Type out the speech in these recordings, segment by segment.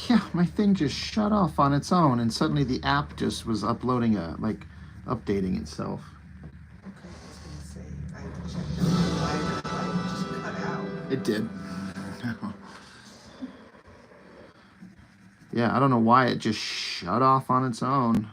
Yeah, my thing just shut off on its own, and suddenly the app just was uploading updating itself. Okay, I was gonna say I have to check that. Why did the light just cut out? It did. Yeah, I don't know why it just shut off on its own.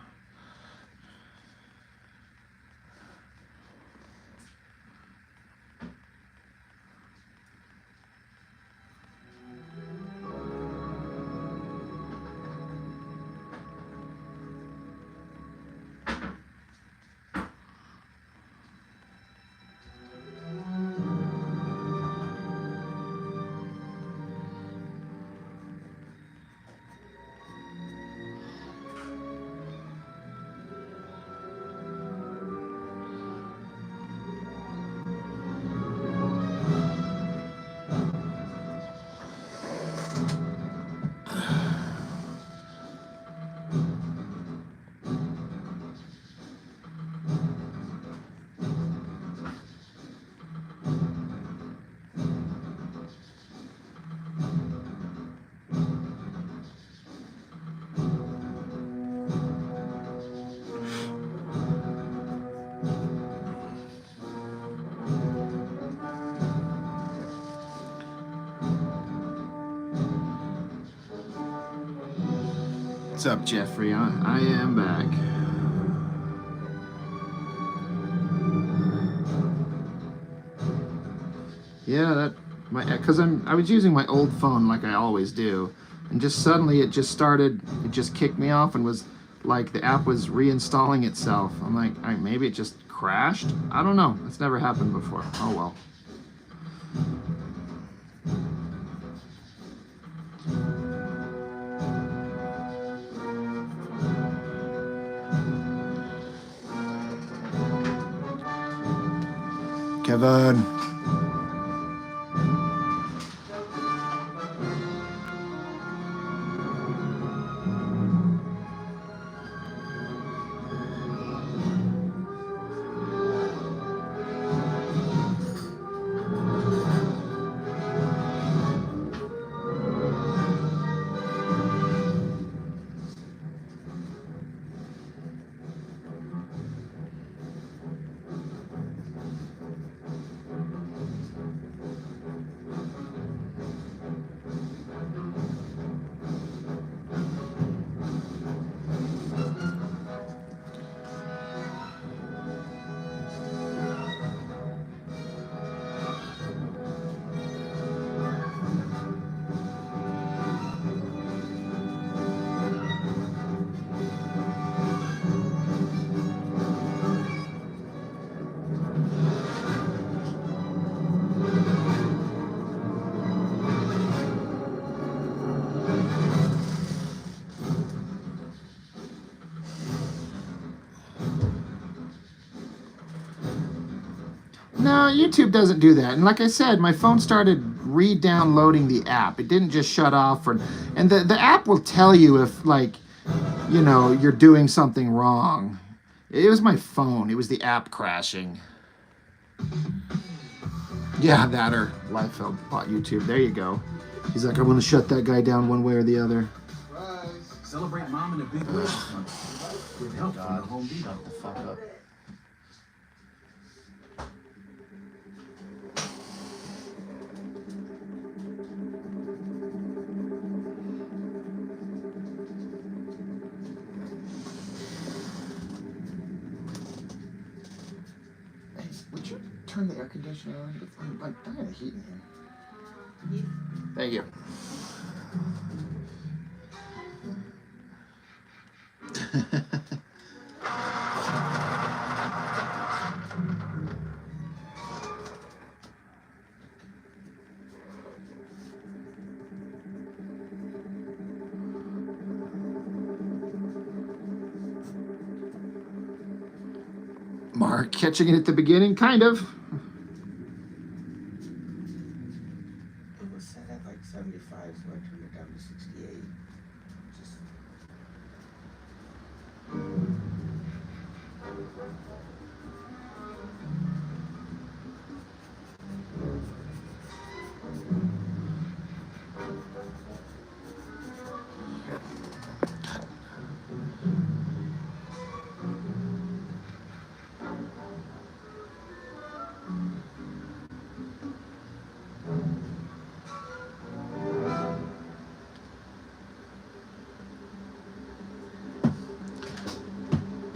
What's up, Jeffrey? I am back. Yeah, because I was using my old phone like I always do, and just suddenly it just kicked me off and was like the app was reinstalling itself. I'm like, maybe it just crashed. I don't know. It's never happened before. Oh well. Kevin. No, YouTube doesn't do that. And like I said, my phone started re-downloading the app. It didn't just shut off. And the app will tell you if, like, you're doing something wrong. It was my phone. It was the app crashing. Yeah, that or Liefeld bought YouTube. There you go. He's like, I want to shut that guy down one way or the other. Surprise. Celebrate mom in a big way this month. With help from the Home Depot. Shut the fuck up. Would you turn the air conditioner on? I'm like dying of heat in here. Thank you. Mark catching it at the beginning, kind of. It was set at like 75, so I turned it down to 68. Just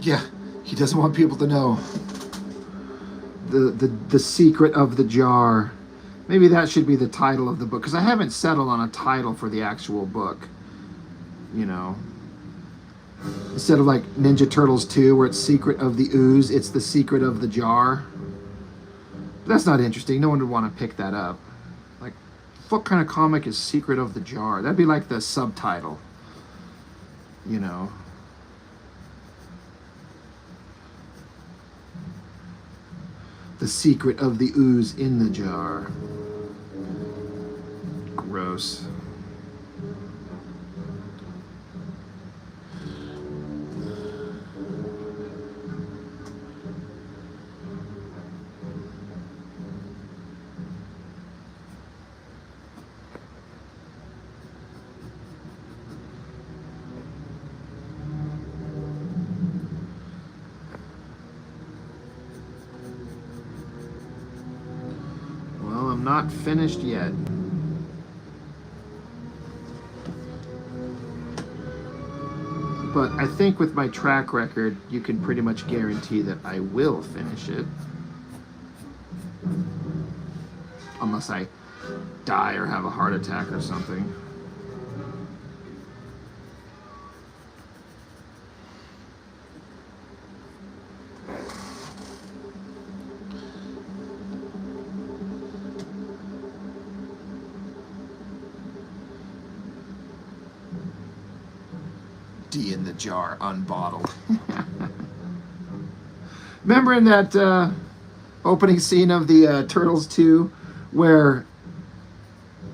Yeah, he doesn't want people to know. The secret of the jar. Maybe that should be the title of the book, because I haven't settled on a title for the actual book. You know, instead of like Ninja Turtles 2, where it's Secret of the Ooze, it's the Secret of the Jar. But that's not interesting. No one would want to pick that up. Like, what kind of comic is Secret of the Jar? That'd be like the subtitle. You know. The secret of the ooze in the jar. Gross. Not finished yet. But I think with my track record, you can pretty much guarantee that I will finish it. Unless I die or have a heart attack or something. D in the jar, unbottled. Remember in that opening scene of the Turtles 2, where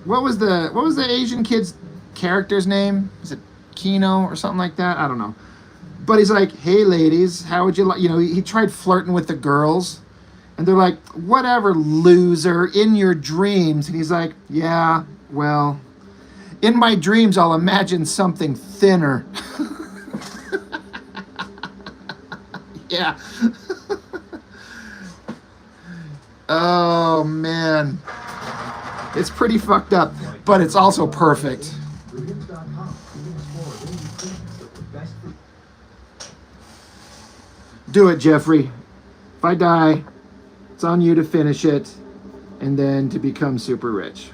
what was the Asian kid's character's name? Is it Kino or something like that? I don't know. But he's like, "Hey ladies, how would you like?" You know, he tried flirting with the girls, and they're like, "Whatever, loser, in your dreams." And he's like, "Yeah, well, in my dreams, I'll imagine something thinner." Yeah. Oh, man. It's pretty fucked up, but it's also perfect. Do it, Jeffrey. If I die, it's on you to finish it and then to become super rich.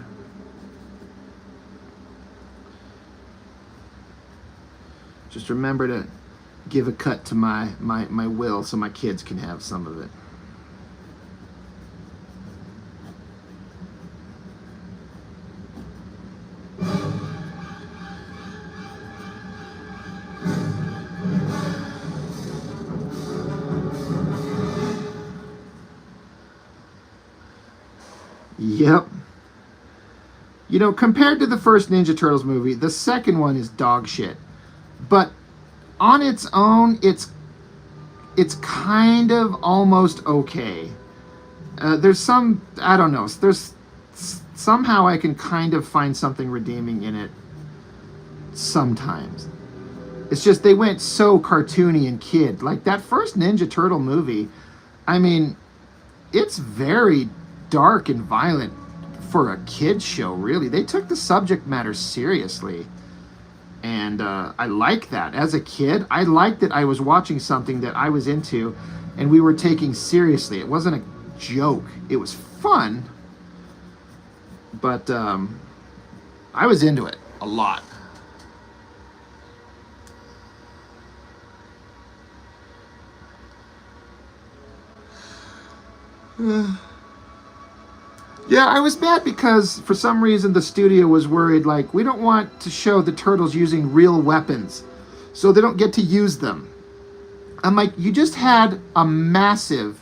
Just remember to give a cut to my will so my kids can have some of it. Yep. You know, compared to the first Ninja Turtles movie, the second one is dog shit. But on its own, it's kind of almost okay. There's some, I don't know, there's somehow I can kind of find something redeeming in it sometimes. It's just they went so cartoony and kid. Like that first Ninja Turtle movie, I mean, it's very dark and violent for a kid's show, really. They took the subject matter seriously. And I like that. As a kid, I liked that I was watching something that I was into and we were taking seriously. It wasn't a joke. It was fun. But I was into it a lot. Yeah, I was mad because for some reason the studio was worried, like, we don't want to show the Turtles using real weapons, so they don't get to use them. I'm like, you just had a massive,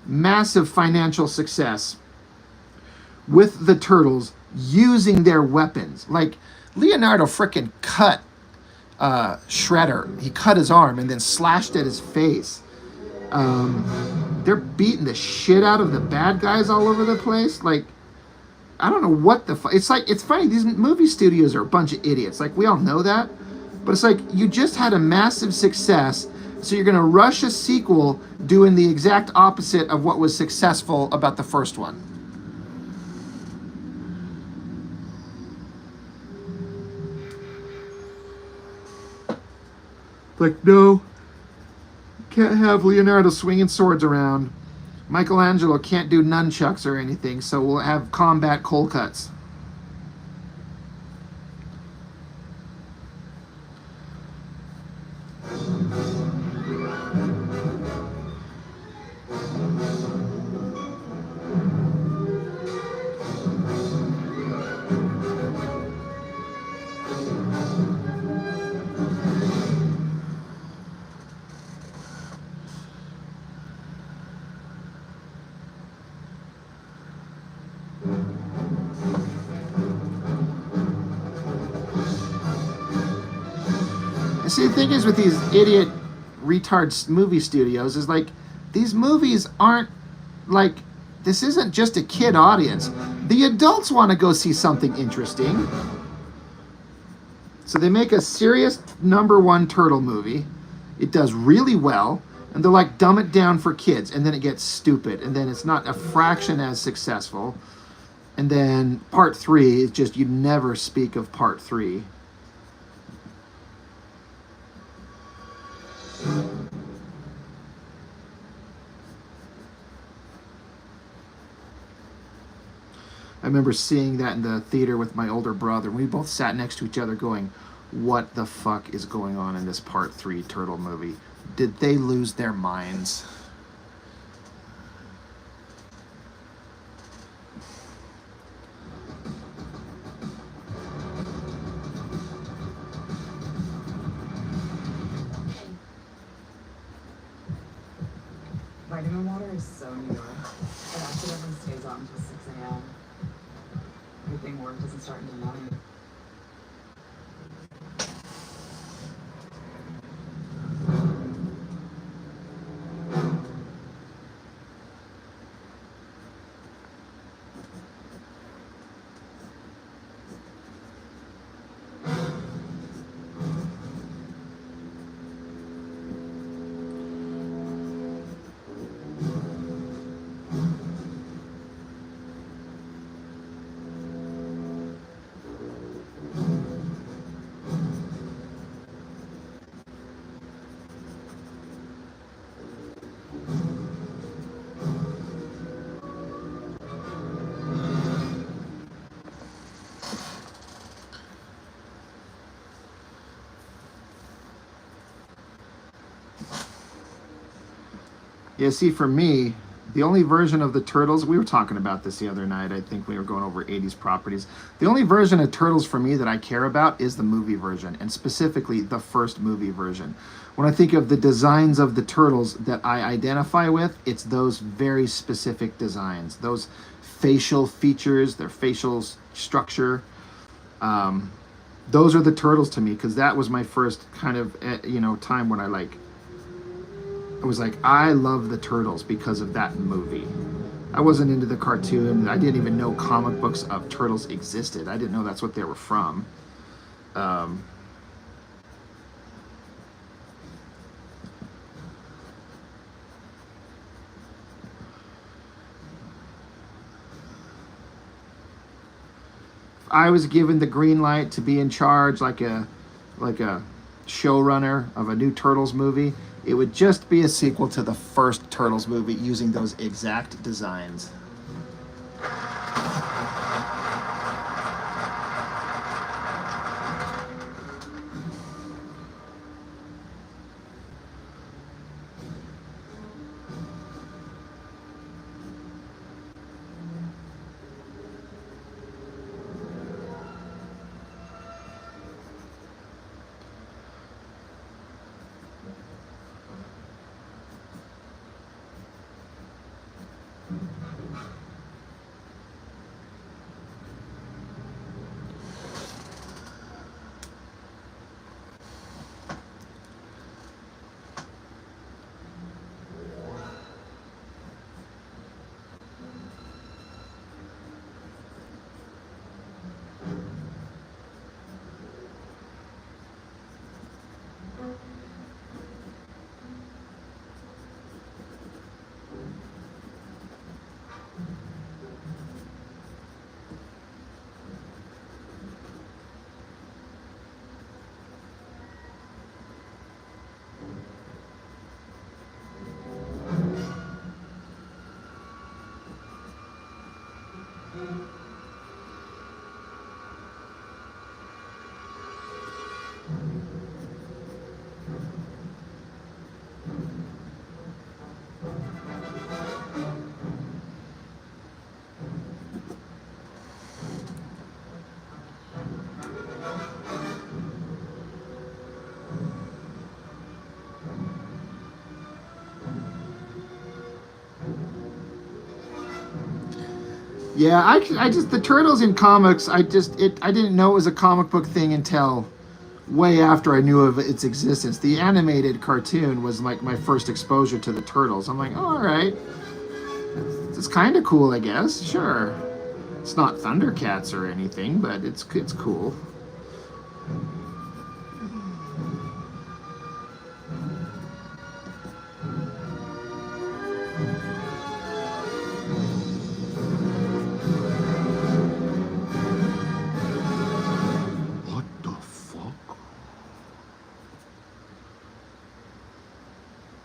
massive financial success with the Turtles using their weapons. Like, Leonardo frickin' cut Shredder. He cut his arm and then slashed at his face. They're beating the shit out of the bad guys all over the place. Like, I don't know what the fuck. It's like, it's funny. These movie studios are a bunch of idiots. Like, we all know that. But it's like, you just had a massive success, so you're going to rush a sequel doing the exact opposite of what was successful about the first one. Like, no. can't have Leonardo swinging swords around. Michelangelo can't do nunchucks or anything, so we'll have combat cold cuts. See, the thing is with these idiot retard movie studios is like, these movies aren't like, this isn't just a kid audience. The adults want to go see something interesting. So they make a serious #1 turtle movie. It does really well. And they're like, dumb it down for kids. And then it gets stupid. And then it's not a fraction as successful. And then part 3 is just, you never speak of part 3. I remember seeing that in the theater with my older brother. We both sat next to each other going, what the fuck is going on in this part 3 turtle movie? Did they lose their minds? Vitamin water is so New York. It accidentally stays on until 6 a.m. Good thing work doesn't start until 9. Yeah, see, for me, the only version of the Turtles, we were talking about this the other night, I think we were going over 80s properties. The only version of Turtles for me that I care about is the movie version, and specifically the first movie version. When I think of the designs of the Turtles that I identify with, it's those very specific designs, those facial features, their facial structure. Those are the Turtles to me, because that was my first kind of, time when I was like, I love the Turtles because of that movie. I wasn't into the cartoon. I didn't even know comic books of Turtles existed. I didn't know that's what they were from. I was given the green light to be in charge, like a showrunner of a new Turtles movie, it would just be a sequel to the first Turtles movie using those exact designs. Yeah, I just the Turtles in comics. I didn't know it was a comic book thing until way after I knew of its existence. The animated cartoon was like my first exposure to the Turtles. I'm like, oh, all right, it's kind of cool, I guess. Sure, it's not Thundercats or anything, but it's cool. What the fuck?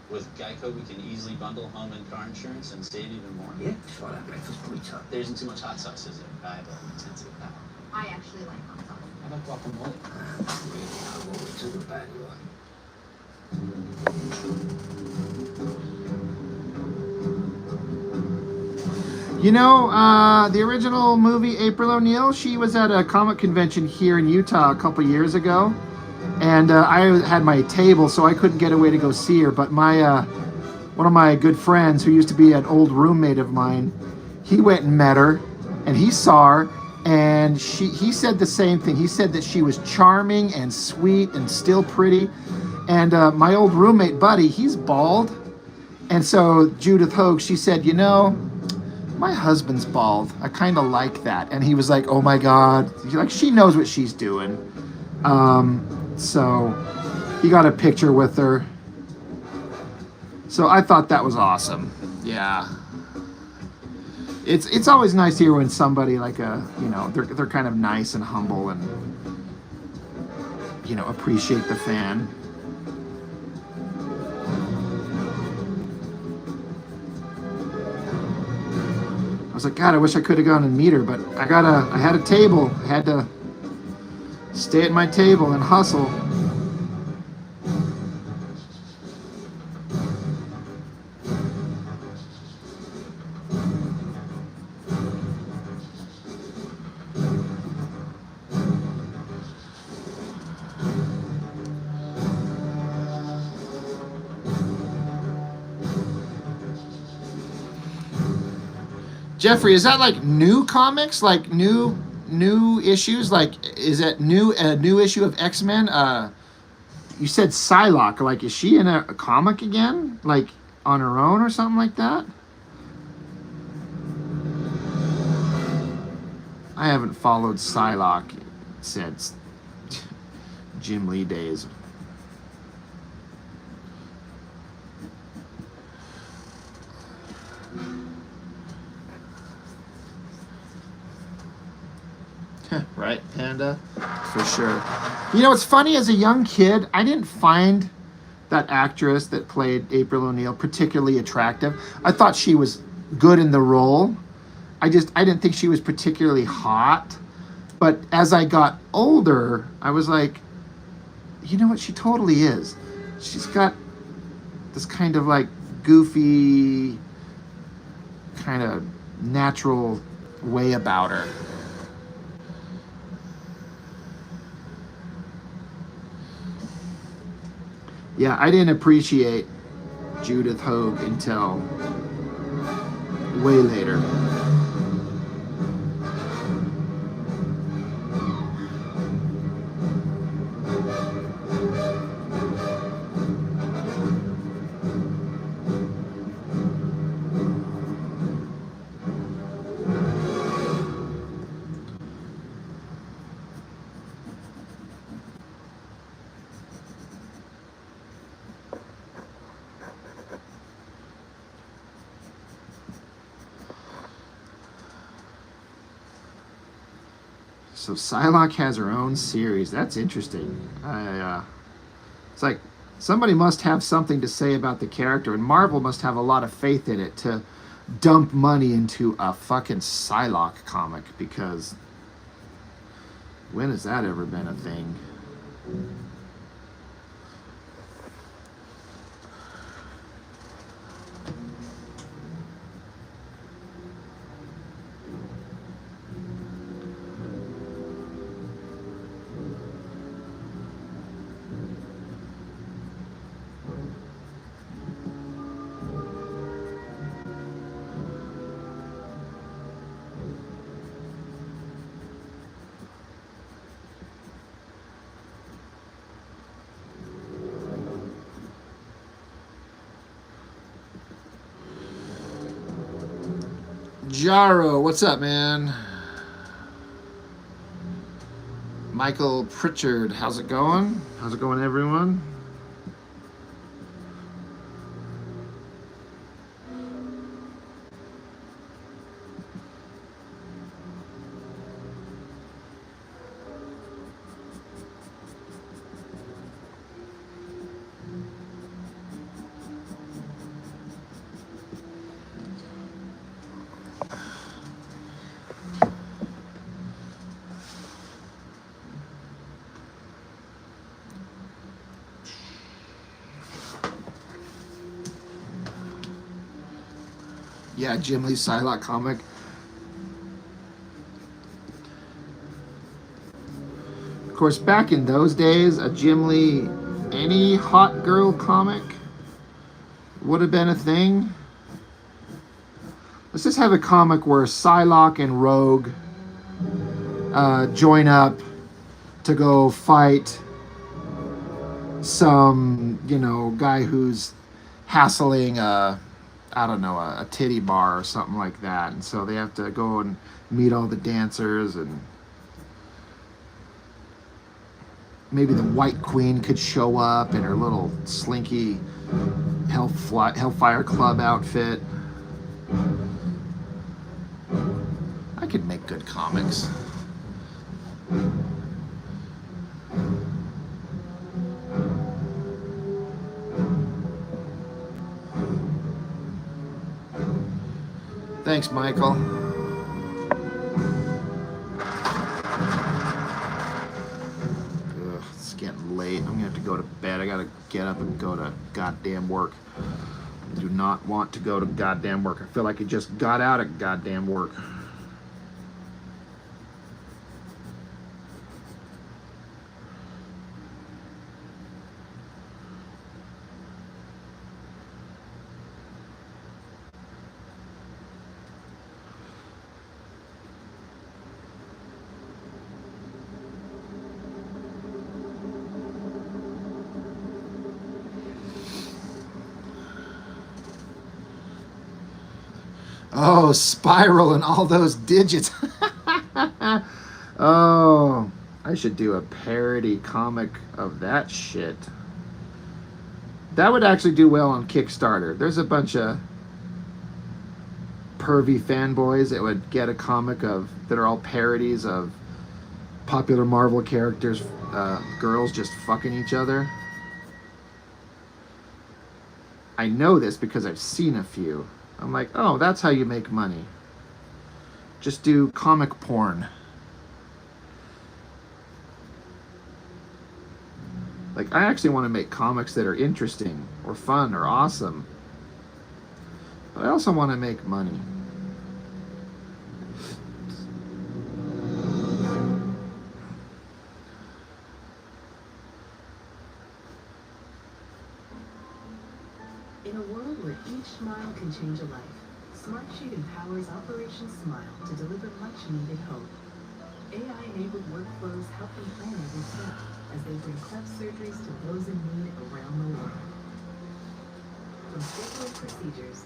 With Geico, we can easily bundle home and car insurance and save even more. Yeah, try that breakfast pizza. There isn't too much hot sauce, is there? I have an intensive palate. I actually like hot sauce. How about guacamole? Really, I'll go to the bad one. You know, the original movie April O'Neil, she was at a comic convention here in Utah a couple years ago. And I had my table, so I couldn't get away to go see her. But my one of my good friends, who used to be an old roommate of mine, he went and met her, and he saw her, and he said the same thing. He said that she was charming and sweet and still pretty. And my old roommate buddy, he's bald, and so Judith Hoag, she said, you know, my husband's bald. I kind of like that. And he was like, oh my God, like she knows what she's doing. So he got a picture with her. So I thought that was awesome. Yeah. It's always nice to hear when somebody like they're kind of nice and humble and appreciate the fan. I was like, God, I wish I could have gone and meet her, but I had a table. I had to stay at my table and hustle. Jeffrey, is that like new comics, like new issues? Like, is it a new issue of X-Men? You said Psylocke. Like, is she in a comic again, like on her own or something like that? I haven't followed Psylocke since Jim Lee days. Right, Panda? For sure. You know, it's funny, as a young kid, I didn't find that actress that played April O'Neil particularly attractive. I thought she was good in the role. I didn't think she was particularly hot. But as I got older, I was like, you know what? She totally is. She's got this kind of like goofy, kind of natural way about her. Yeah, I didn't appreciate Judith Hoag until way later. So Psylocke has her own series. That's interesting. It's like somebody must have something to say about the character, and Marvel must have a lot of faith in it to dump money into a fucking Psylocke comic, because when has that ever been a thing? Jaro, what's up, man? Michael Pritchard, how's it going? How's it going, everyone? Yeah, Jim Lee's Psylocke comic. Of course, back in those days, a Jim Lee, any hot girl comic would have been a thing. Let's just have a comic where Psylocke and Rogue join up to go fight some, guy who's hassling a titty bar or something like that. And so they have to go and meet all the dancers, and maybe the White Queen could show up in her little slinky Hellfire Club outfit. I could make good comics. Thanks, Michael. Ugh, it's getting late. I'm gonna have to go to bed. I gotta get up and go to goddamn work. I do not want to go to goddamn work. I feel like I just got out of goddamn work. Oh, Spiral and all those digits. Oh, I should do a parody comic of that shit. That would actually do well on Kickstarter. There's a bunch of pervy fanboys that would get a comic that are all parodies of popular Marvel characters, girls just fucking each other. I know this because I've seen a few. I'm like, oh, that's how you make money. Just do comic porn. Like, I actually want to make comics that are interesting or fun or awesome. But I also want to make money. In a world where each smile can change a life, Smartsheet empowers Operation Smile to deliver much-needed hope. AI-enabled workflows help them plan every step as they bring cleft surgeries to those in need around the world. From scheduled procedures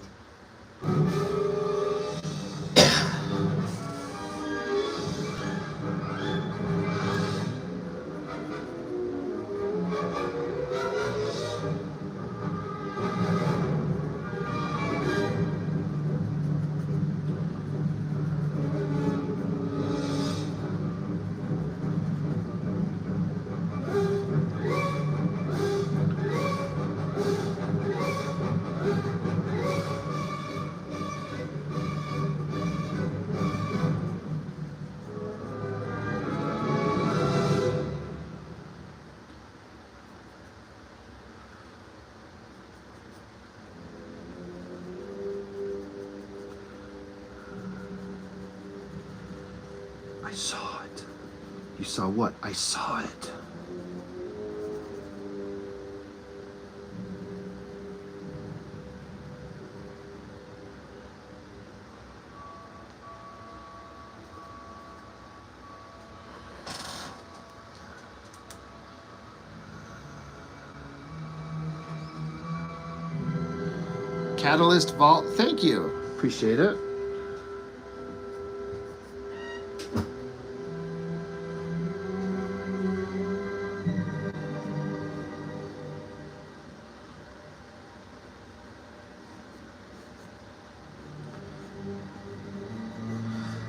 I saw it. You saw what? I saw it. Catalyst Vault, thank you. Appreciate it.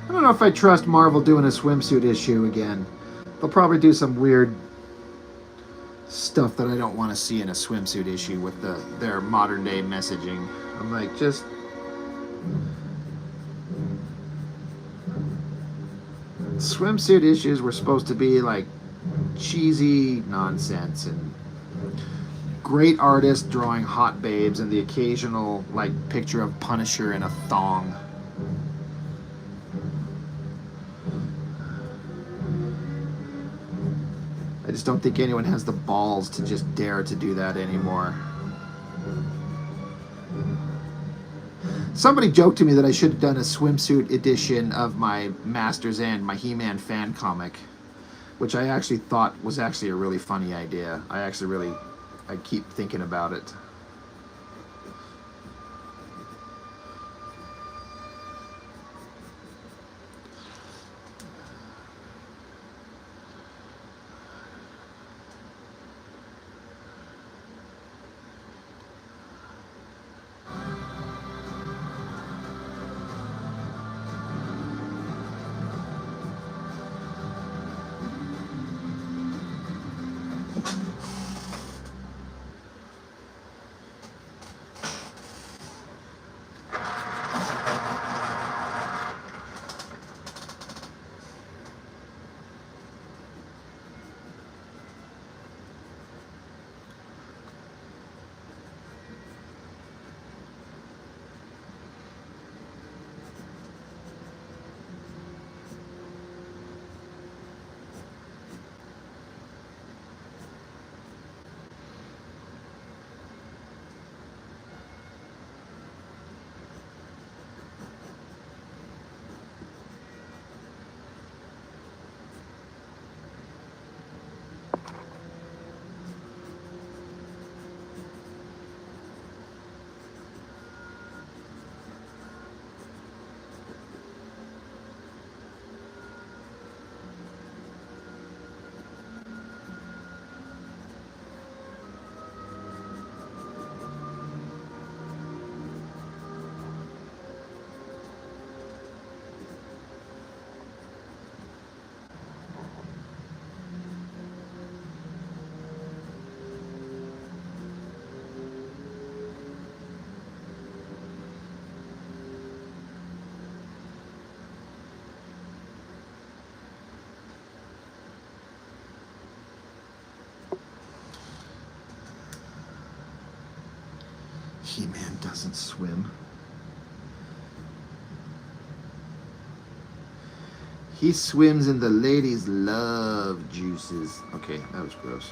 I don't know if I trust Marvel doing a swimsuit issue again. They'll probably do some weird stuff that I don't want to see in a swimsuit issue with their modern day messaging. I'm like, just swimsuit issues were supposed to be like cheesy nonsense and great artists drawing hot babes and the occasional like picture of Punisher in a thong. I just don't think anyone has the balls to just dare to do that anymore. Somebody joked to me that I should have done a swimsuit edition of my Master's End, my He-Man fan comic, which I actually thought was actually a really funny idea. I keep thinking about it. He-Man doesn't swim. He swims in the ladies' love juices. Okay, that was gross.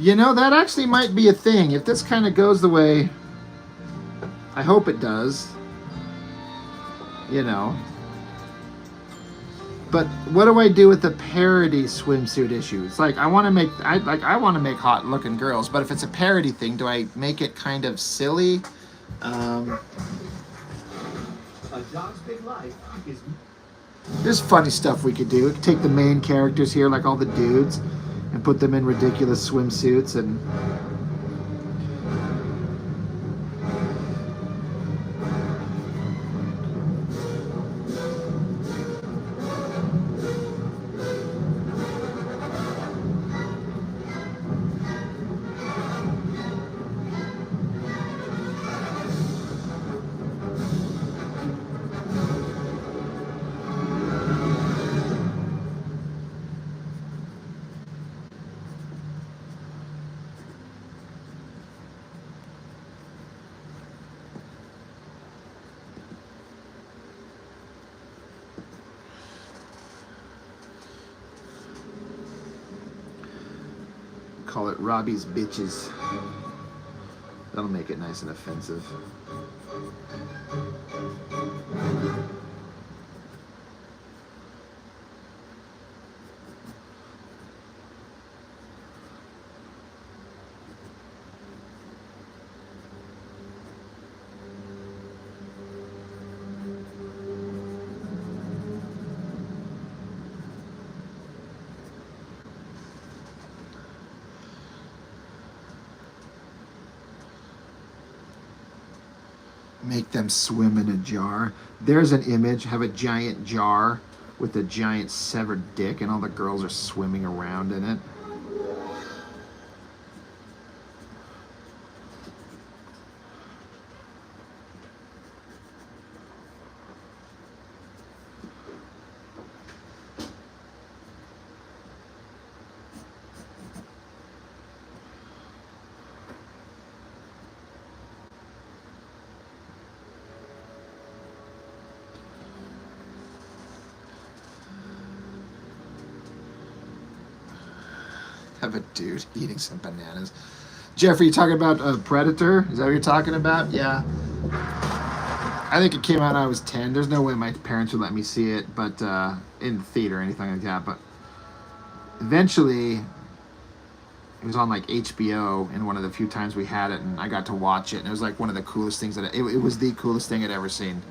You know, that actually might be a thing. If this kind of goes the way I hope it does, you know. But what do I do with the parody swimsuit issue? It's like I want to make I want to make hot looking girls, but if it's a parody thing, do I make it kind of silly? A dog's big life is There's funny stuff we could do. We could take the main characters here, like all the dudes, and put them in ridiculous swimsuits and. Call it Robbie's Bitches. That'll make it nice and offensive. Make them swim in a jar. There's an image. Have a giant jar with a giant severed dick, and all the girls are swimming around in it. Have a dude eating some bananas. Jeffrey, you talking about Predator? Is that what you're talking about? Yeah. I think it came out when I was 10. There's no way my parents would let me see it, but in the theater or anything like that. But eventually, it was on like HBO, and one of the few times we had it, and I got to watch it, and it was like one of the coolest things it was the coolest thing I'd ever seen.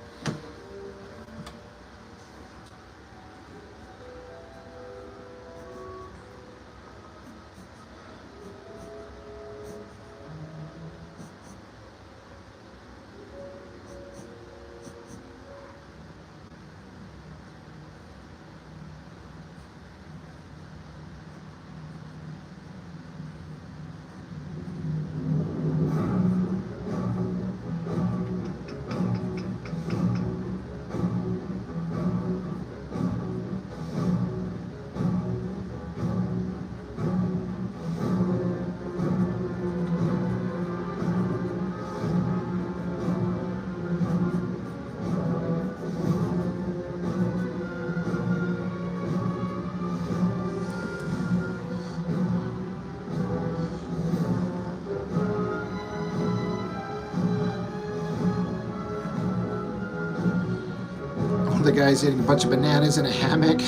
The guy's eating a bunch of bananas in a hammock.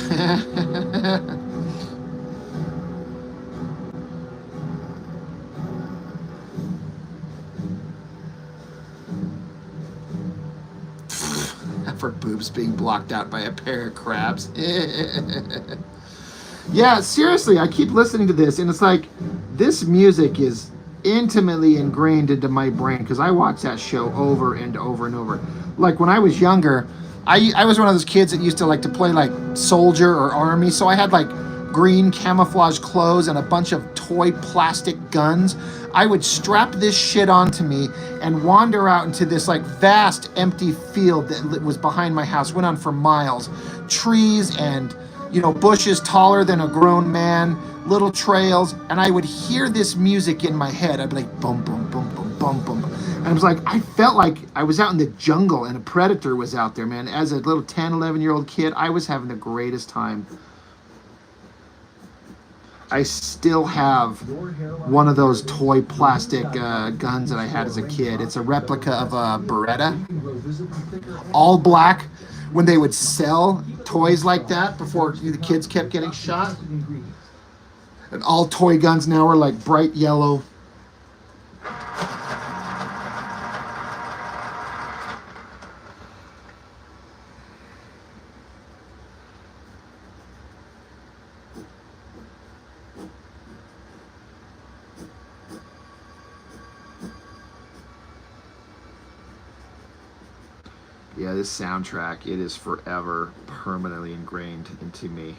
For boobs being blocked out by a pair of crabs. Yeah, seriously, I keep listening to this, and it's like, this music is intimately ingrained into my brain, because I watch that show over and over and over. Like, when I was younger, I was one of those kids that used to like to play like soldier or army, so I had like green camouflage clothes and a bunch of toy plastic guns. I would strap this shit onto me and wander out into this like vast empty field that was behind my house, went on for miles. Trees and, you know, bushes taller than a grown man, little trails, and I would hear this music in my head. I'd be like, boom, boom, boom, boom, boom, boom. And I was like, I felt like I was out in the jungle and a predator was out there, man. As a little 10, 11-year-old kid, I was having the greatest time. I still have one of those toy plastic guns that I had as a kid. It's a replica of a Beretta, all black. When they would sell toys like that before the kids kept getting shot, and all toy guns now are like bright yellow. Yeah, this soundtrack, it is forever permanently ingrained into me.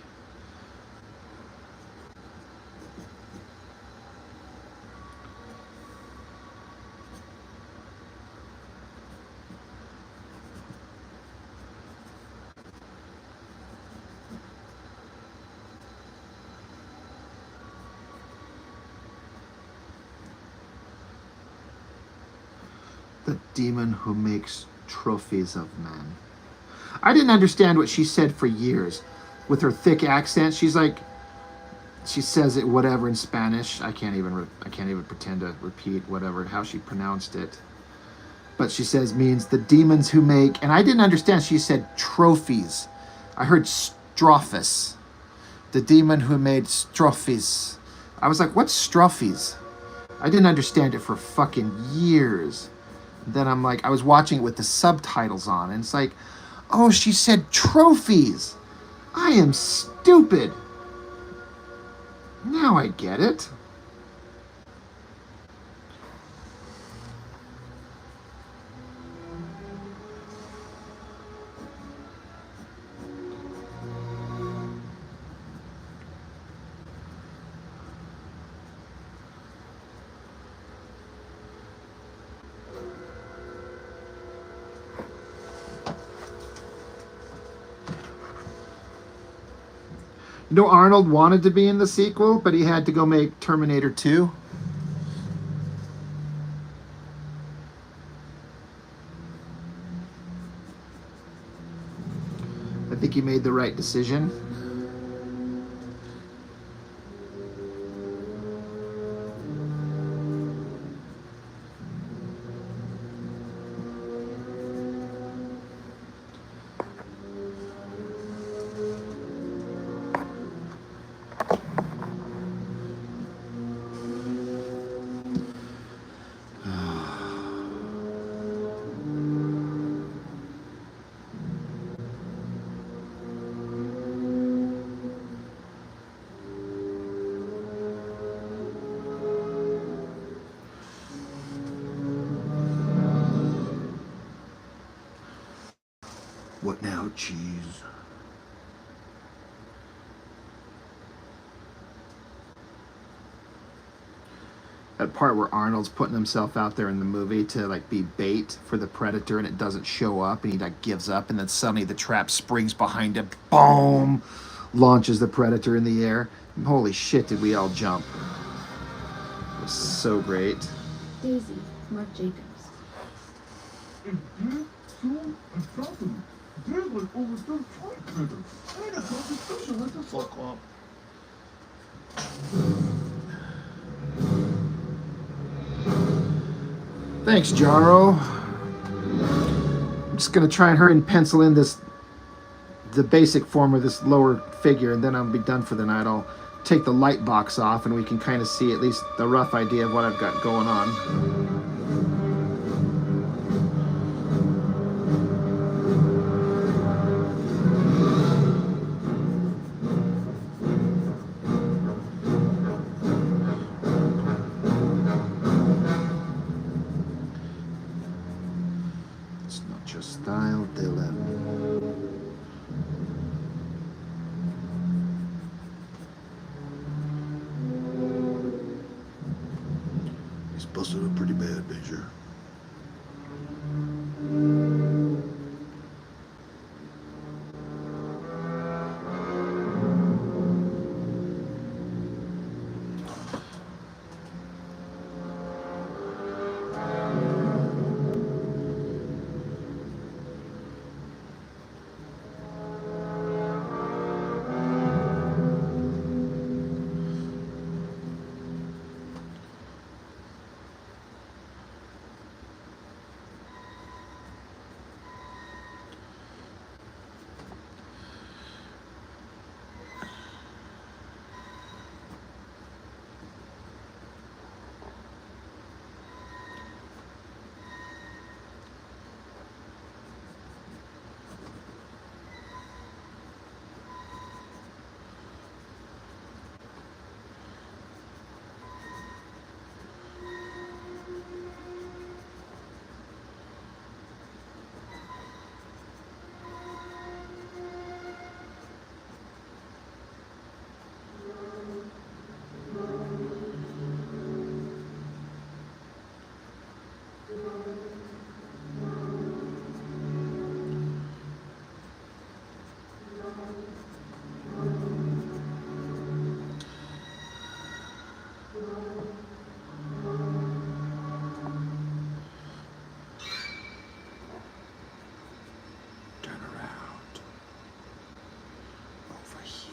The demon who makes trophies of men. I didn't understand what she said for years. With her thick accent, she's like, she says it whatever in Spanish. I can't even pretend to repeat whatever how she pronounced it. But she says means the demons who make, and I didn't understand. She said trophies. I heard strophis. The demon who made strophies. I was like, what's strophies? I didn't understand it for fucking years. Then I'm like, I was watching it with the subtitles on, and it's like, oh, she said trophies. I am stupid. Now I get it. You know, Arnold wanted to be in the sequel, but he had to go make Terminator 2. I think he made the right decision. What now, cheese? That part where Arnold's putting himself out there in the movie to like be bait for the predator, and it doesn't show up, and he like gives up, and then suddenly the trap springs behind him, boom, launches the predator in the air. Holy shit, did we all jump. It was so great. Daisy, Mark Jacobs. Fuck up. Thanks, Jaro. I'm just gonna try and hurry and pencil in the basic form of this lower figure, and then I'll be done for the night. I'll take the light box off, and we can kind of see at least the rough idea of what I've got going on. Style Dylan. He's busted up pretty bad, Major. Turn around. Over here.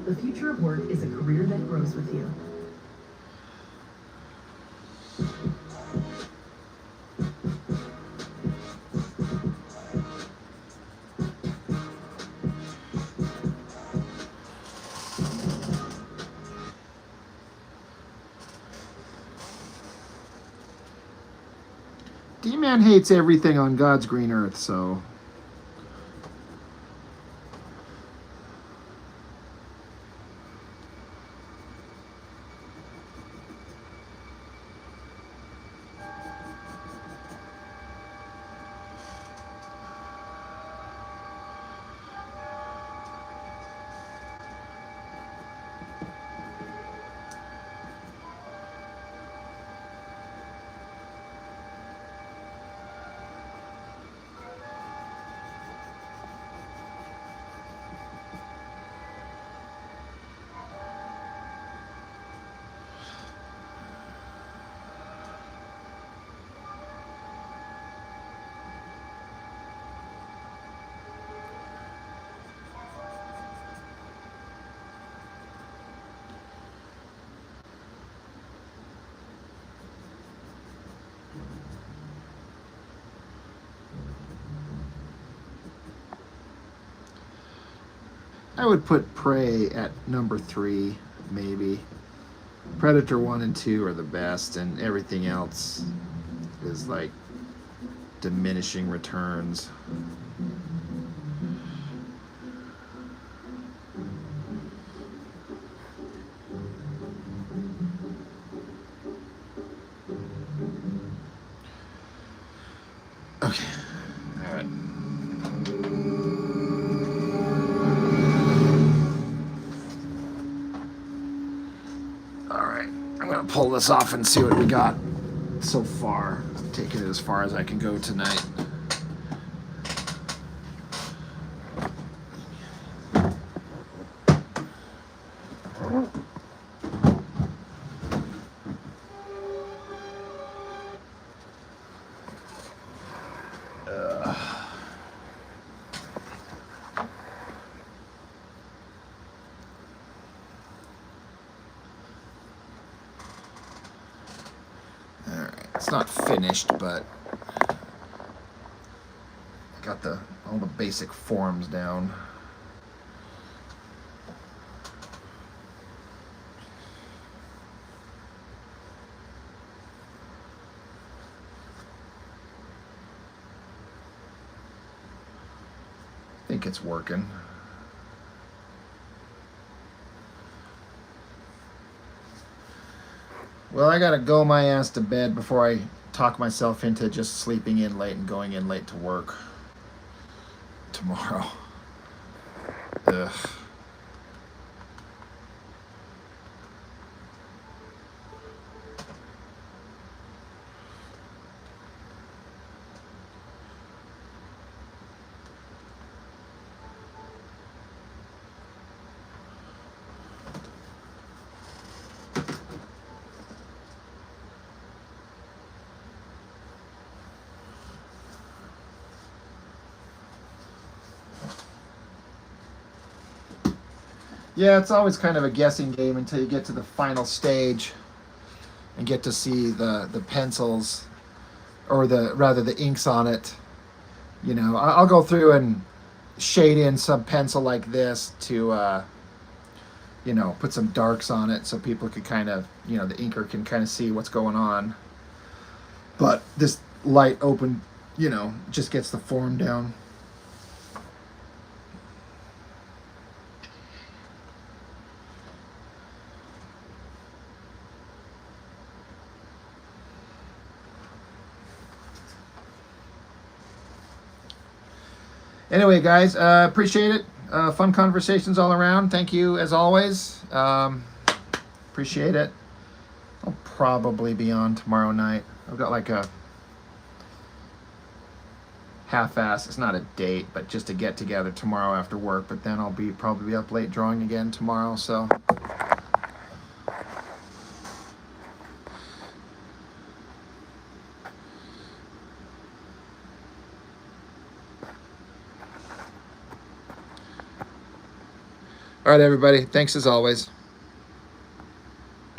The future of work is a career that grows with you. D-Man hates everything on God's green earth, so... I would put Prey at number 3, maybe. Predator 1 and 2 are the best, and everything else is like diminishing returns. Okay. All right. Pull this off and see what we got so far. I'm taking it as far as I can go tonight. It's not finished, but I got all the basic forms down. I think it's working. Well, I gotta go my ass to bed before I talk myself into just sleeping in late and going in late to work tomorrow. Ugh. Yeah, it's always kind of a guessing game until you get to the final stage and get to see the pencils, or the inks on it. You know, I'll go through and shade in some pencil like this to, you know, put some darks on it so people could kind of, you know, the inker can kind of see what's going on. But this light open, just gets the form down. Anyway, guys, appreciate it. Fun conversations all around. Thank you as always. Appreciate it. I'll probably be on tomorrow night. I've got like a half-ass, it's not a date, but just a get together tomorrow after work, but then I'll probably be up late drawing again tomorrow, so. All right, everybody. Thanks as always.